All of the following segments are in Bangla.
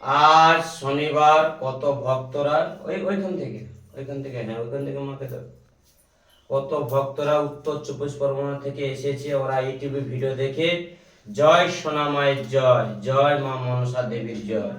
আজ শনিবার কত ভক্তরা ওইখান থেকে মাকে তো কত ভক্তরা উত্তর 24 পরগনা থেকে এসেছে। ওরা ইউটিউবে ভিডিও দেখে জয় সোনা মায়ের জয়, জয় মা মনসা দেবীর জয়।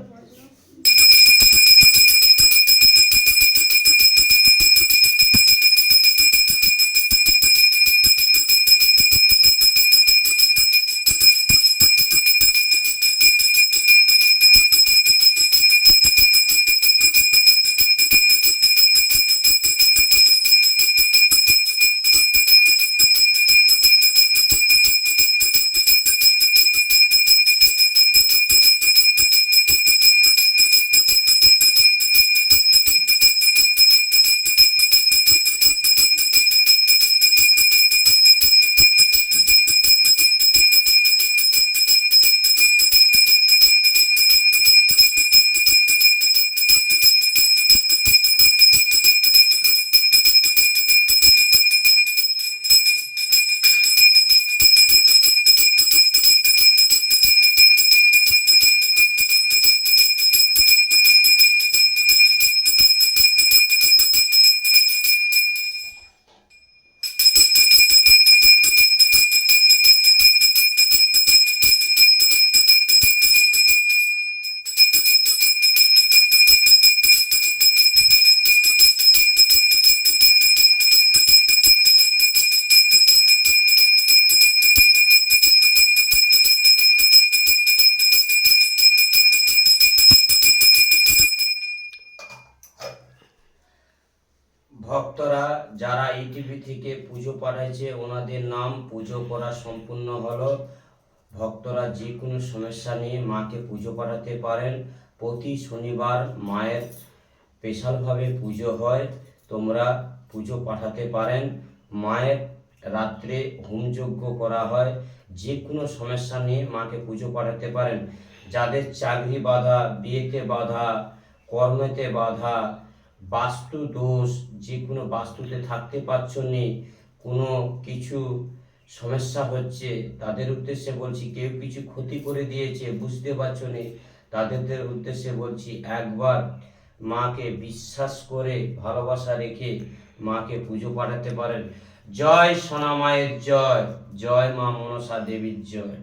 ভক্তরা যারা ইউটিভি থেকে পুজো পাঠাইছে ওনাদের নাম পুজো করা সম্পূর্ণ হলো। ভক্তরা যে কোনো সমস্যা নিয়ে মাকে পুজো পাঠাতে পারেন। প্রতি শনিবার মায়ের স্পেশালভাবে পুজো হয়, তোমরা পুজো পাঠাতে পারেন। মায়ের রাত্রে হোমযজ্ঞ করা হয়। যে কোনো সমস্যা নিয়ে মাকে পুজো পাঠাতে পারেন। যাদের চাকরি বাধা, বিয়েতে বাধা, কর্মেতে বাধা, বাস্তু দোষ, যে কোনো বাস্তুতে থাকতে পারছো নি, কোনো কিছু সমস্যা হচ্ছে, তাদের উদ্দেশ্যে বলছি। কেউ কিছু ক্ষতি করে দিয়েছে, বুঝতে পারছো নি, তাদের উদ্দেশ্যে বলছি একবার মাকে বিশ্বাস করে ভালোবাসা রেখে মাকে পুজো পাঠাতে পারেন। জয় সোনা মায়ের জয়, জয় মা মনসা দেবীর জয়।